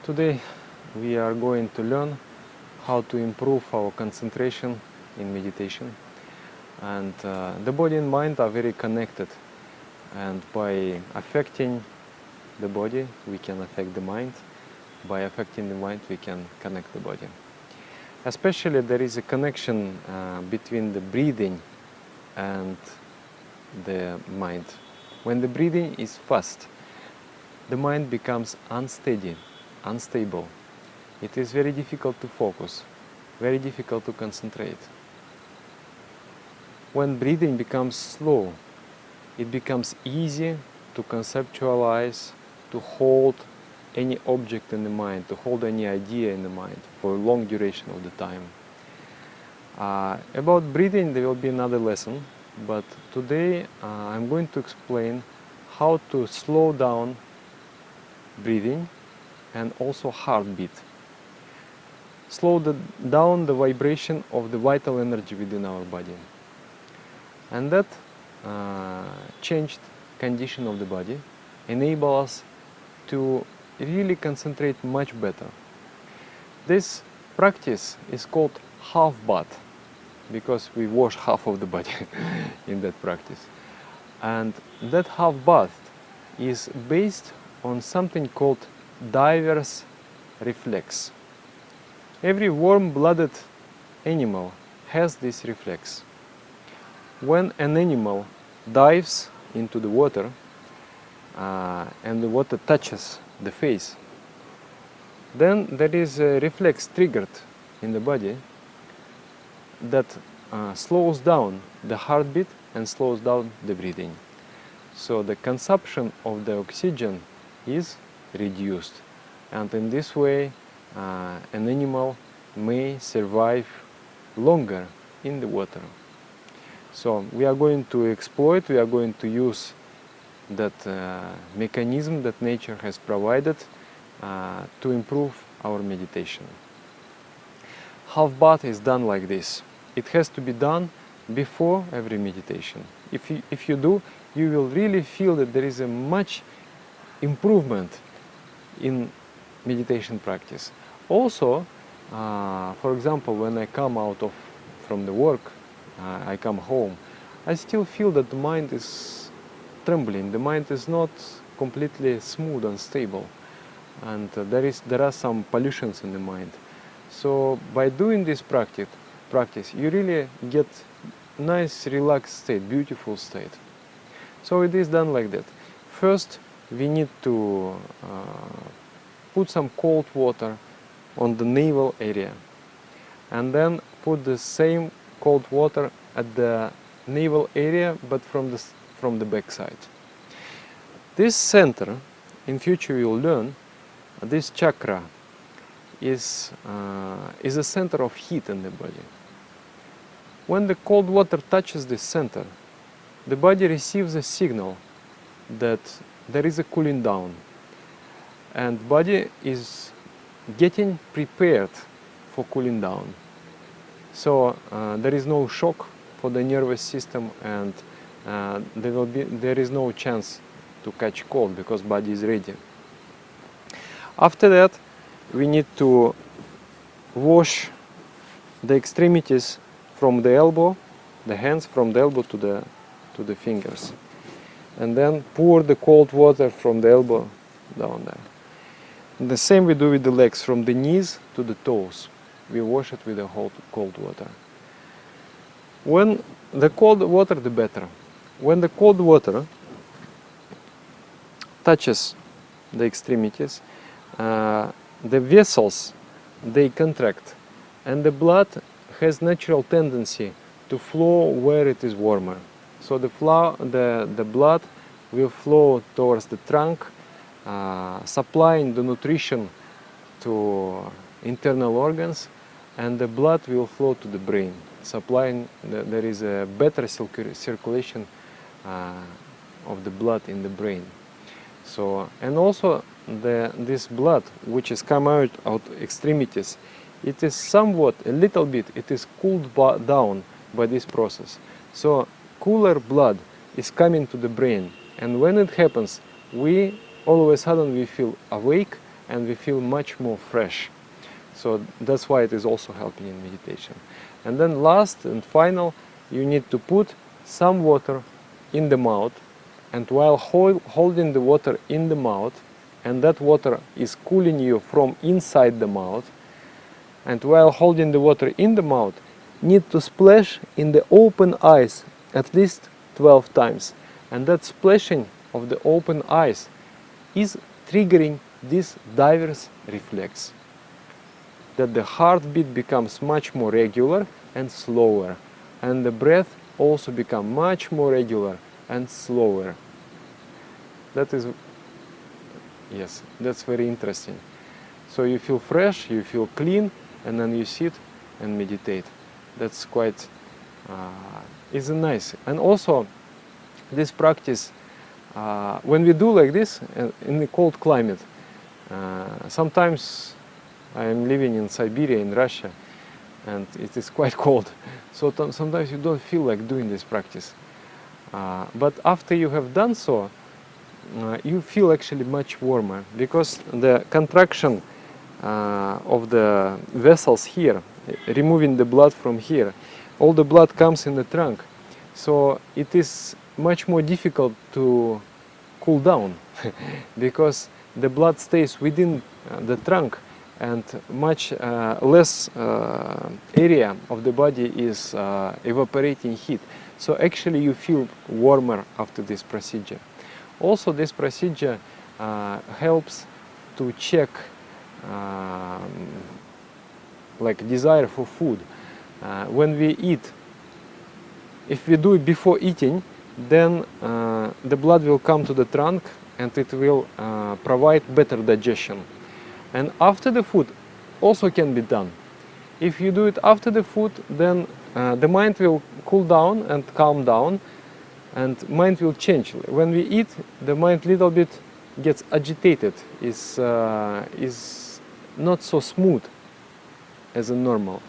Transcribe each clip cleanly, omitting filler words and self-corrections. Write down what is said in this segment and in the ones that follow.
Today we are going to learn how to improve our concentration in meditation. And the body and mind are very connected, and by affecting the body we can affect the mind. By affecting the mind we can connect the body. Especially there is a connection between the breathing and the mind. When the breathing is fast, the mind becomes unsteady, unstable. It is very difficult to focus, very difficult to concentrate. When breathing becomes slow, it becomes easy to conceptualize, to hold any object in the mind, to hold any idea in the mind for a long duration of the time. About breathing there will be another lesson, but today I'm going to explain how to slow down breathing and also heartbeat. Slow down the vibration of the vital energy within our body. And that changed condition of the body enable us to really concentrate much better. This practice is called half bath because we wash half of the body in that practice. And that half bath is based on something called diver's reflex. Every warm-blooded animal has this reflex. When an animal dives into the water and the water touches the face, then there is a reflex triggered in the body that slows down the heartbeat and slows down the breathing. So the consumption of the oxygen is reduced, and in this way an animal may survive longer in the water. So we are going to exploit, we are going to use that mechanism that nature has provided to improve our meditation. Half bath is done like this. It has to be done before every meditation. If you do, you will really feel that there is a much improvement in meditation practice. Also, for example, when I come from the work, I come home, I still feel that the mind is trembling. The mind is not completely smooth and stable, and there are some pollutions in the mind. So by doing this practice, you really get nice, relaxed state, beautiful state. So it is done like that. First, we need to put some cold water on the navel area, and then put the same cold water at the navel area, but from the back side. This center, in future you will learn, this chakra is a center of heat in the body. When the cold water touches this center, the body receives a signal that there is a cooling down, and body is getting prepared for cooling down. So there is no shock for the nervous system, and there is no chance to catch cold because body is ready. After that, we need to wash the extremities from the elbow, the hands from the elbow to the fingers, and then pour the cold water from the elbow down there. And the same we do with the legs, from the knees to the toes. We wash it with the cold water. When the cold water, the better. When the cold water touches the extremities, the vessels, they contract, and the blood has natural tendency to flow where it is warmer. So the blood will flow towards the trunk, supplying the nutrition to internal organs, and the blood will flow to the brain, supplying there is a better circulation of the blood in the brain. So, and also this blood which is come out extremities, it is somewhat, a little bit, it is cooled down by this process. So cooler blood is coming to the brain, and when it happens, all of a sudden we feel awake, and we feel much more fresh. So that's why it is also helping in meditation. And then last and final, you need to put some water in the mouth, and while holding the water in the mouth, and that water is cooling you from inside the mouth, and while holding the water in the mouth, need to splash in the open eyes at least 12 times. And that splashing of the open eyes is triggering this diver's reflex, that the heartbeat becomes much more regular and slower, and the breath also become much more regular and slower. That is, yes, that's very interesting. So you feel fresh, you feel clean, and then you sit and meditate. That's quite, is nice. And also, this practice, when we do like this in the cold climate, sometimes I am living in Siberia, in Russia, and it is quite cold. So sometimes you don't feel like doing this practice. But after you have done so, you feel actually much warmer, because the contraction of the vessels here, removing the blood from here, all the blood comes in the trunk. So it is much more difficult to cool down because the blood stays within the trunk, and much less area of the body is evaporating heat. So actually you feel warmer after this procedure. Also, this procedure helps to check like desire for food. When we eat, if we do it before eating, then the blood will come to the trunk and it will provide better digestion. And after the food also can be done. If you do it after the food, then the mind will cool down and calm down, and mind will change. When we eat, the mind little bit gets agitated, is not so smooth as a normal.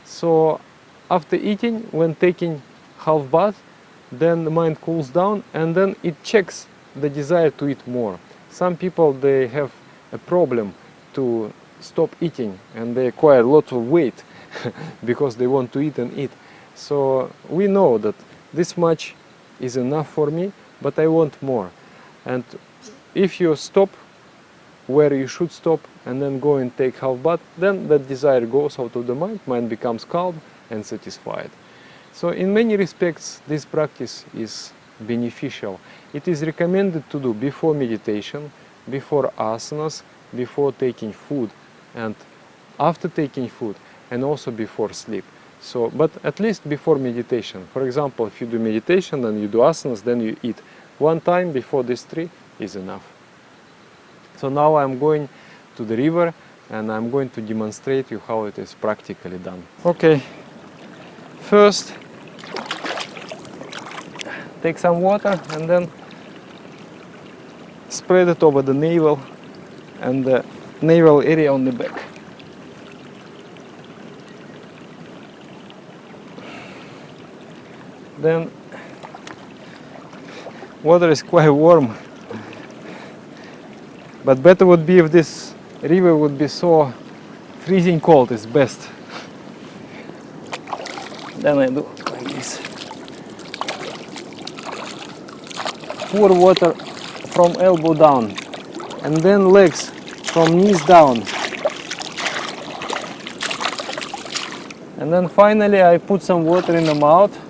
So after eating, when taking half bath, then the mind cools down, and then it checks the desire to eat more. Some people, they have a problem to stop eating, and they acquire a lot of weight because they want to eat and eat. So we know that this much is enough for me, but I want more. And if you stop where you should stop and then go and take half bath, then that desire goes out of the mind becomes calm and satisfied. So in many respects, this practice is beneficial. It is recommended to do before meditation, before asanas, before taking food, and after taking food, and also before sleep. So, but at least before meditation. For example, if you do meditation and you do asanas, then you eat. One time before these three is enough. So now I'm going to the river and I'm going to demonstrate you how it is practically done. Okay, first take some water and then spread it over the navel and the navel area on the back. Then water is quite warm, but better would be if this river would be so freezing cold, it's best. Then I do like this. Pour water from elbow down, and then legs from knees down. And then finally I put some water in the mouth.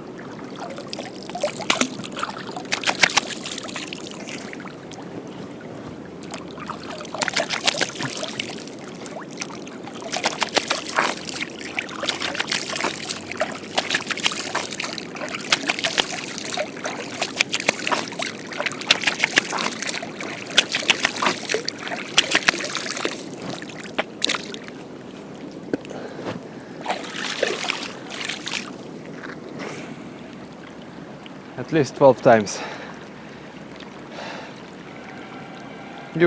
At least 12 times.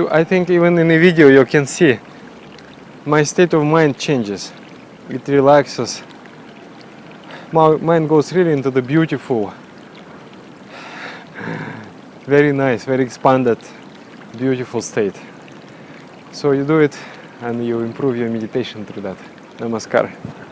I think even in the video you can see my state of mind changes. It relaxes. My mind goes really into the beautiful, very nice, very expanded, beautiful state. So you do it and you improve your meditation through that. Namaskar.